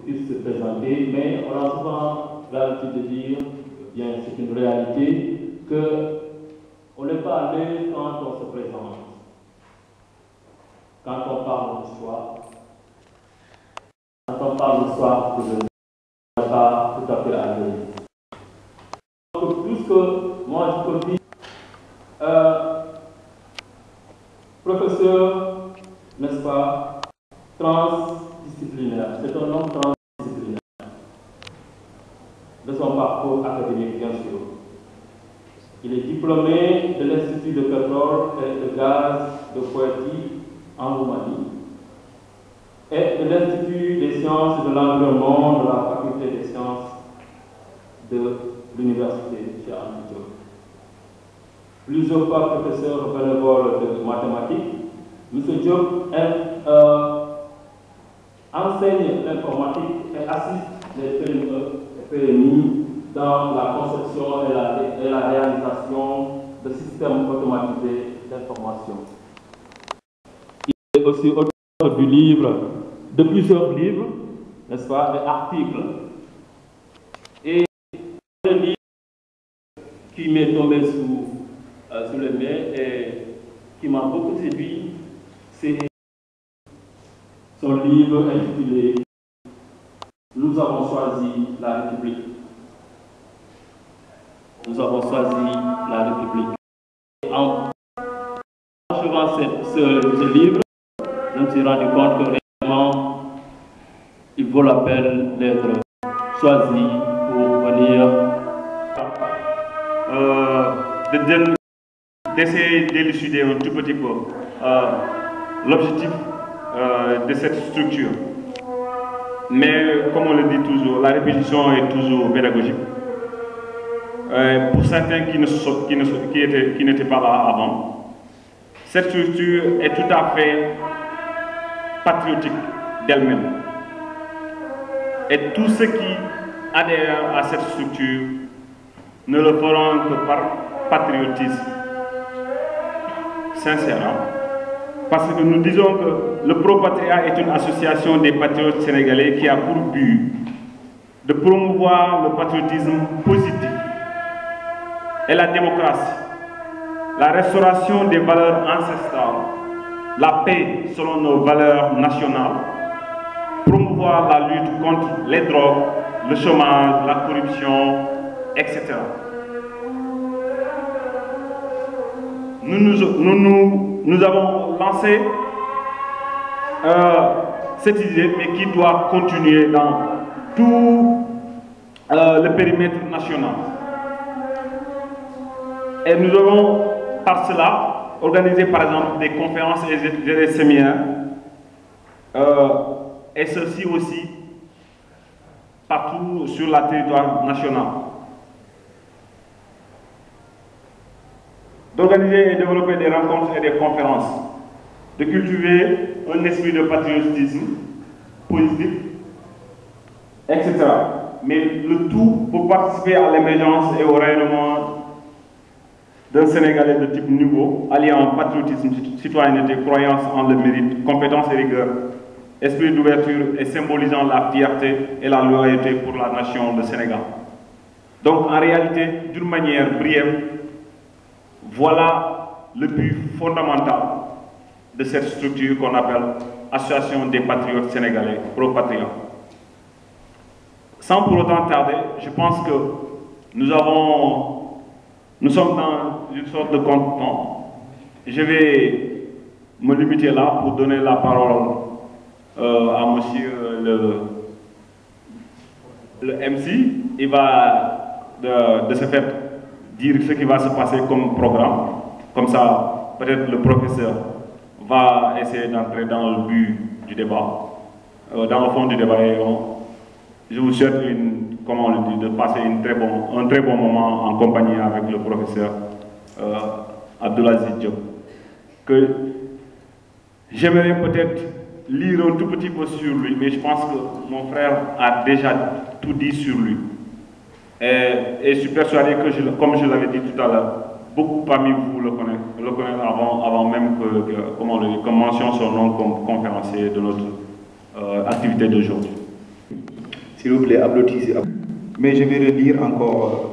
puisse se présenter, mais on a souvent l'habitude de dire, bien c'est une réalité, qu'on n'est pas à l'aise quand on se présente, quand on parle de soi, quand on parle de soi, que je ne suis pas tout à fait à l'aise. Donc, puisque moi je peux dire, professeur, n'est-ce pas, transdisciplinaire, c'est un homme transdisciplinaire, de son parcours académique bien sûr. Il est diplômé de l'Institut de pétrole et de gaz de Poitiers en Roumanie et de l'Institut des sciences et de l'environnement de la faculté des sciences de l'université chez Anta Diop. Plusieurs fois professeur bénévole de mathématiques, M. Diop enseigne l'informatique et assiste les PME et PMI dans la conception et la réalisation de systèmes automatisés d'information. Il est aussi auteur du livre, de plusieurs livres, n'est-ce pas, et articles. Et le livre qui m'est tombé sous les mains et qui m'a beaucoup séduit, c'est son livre intitulé « Nous avons choisi la République ». Nous avons choisi la République. Et en achevant ce livre, je me suis rendu compte que réellement, il vaut la peine d'être choisi pour venir. D'essayer d'élucider un tout petit peu l'objectif de cette structure. Mais comme on le dit toujours, la répétition est toujours pédagogique. Pour certains qui n'étaient pas là avant, cette structure est tout à fait patriotique d'elle-même. Et tous ceux qui adhèrent à cette structure ne le feront que par patriotisme sincère. Parce que nous disons que le Pro-Patria est une association des patriotes sénégalais qui a pour but de promouvoir le patriotisme positif et la démocratie, la restauration des valeurs ancestrales, la paix selon nos valeurs nationales, promouvoir la lutte contre les drogues, le chômage, la corruption, etc. Nous avons lancé cette idée, mais qui doit continuer dans tout le périmètre national. Et nous avons, par cela, organisé par exemple des conférences et des séminaires, et ceci aussi partout sur le territoire national. D'organiser et développer des rencontres et des conférences, de cultiver un esprit de patriotisme positif, etc. Mais le tout pour participer à l'émergence et au rayonnement d'un Sénégalais de type nouveau, alliant patriotisme, citoyenneté, croyance en le mérite, compétence et rigueur, esprit d'ouverture et symbolisant la fierté et la loyauté pour la nation du Sénégal. Donc en réalité, d'une manière brève, voilà le but fondamental de cette structure qu'on appelle Association des patriotes sénégalais, Pro-Patria. Sans pour autant tarder, je pense que nous sommes dans une sorte de compte. Je vais me limiter là pour donner la parole à monsieur le MC. Il va de ce fait dire ce qui va se passer comme programme. Comme ça, peut-être le professeur va essayer d'entrer dans le but du débat, dans le fond du débat. Et je vous souhaite, comment on le dit, de passer un très bon moment en compagnie avec le professeur Abdoulaziz Diop. Que j'aimerais peut-être lire un tout petit peu sur lui, mais je pense que mon frère a déjà tout dit sur lui. Et je suis persuadé que, comme je l'avais dit tout à l'heure, beaucoup parmi vous le connaissent avant même qu'on mentionne son nom comme conférencier de notre activité d'aujourd'hui. S'il vous plaît, applaudissez. Mais je vais redire encore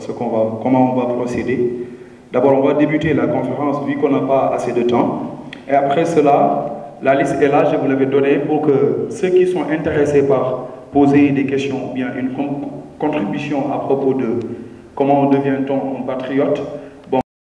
comment on va procéder. D'abord, on va débuter la conférence vu qu'on n'a pas assez de temps. Et après cela, la liste est là, je vous l'avais donnée pour que ceux qui sont intéressés par poser des questions ou bien une contribution à propos de comment devient-on un patriote,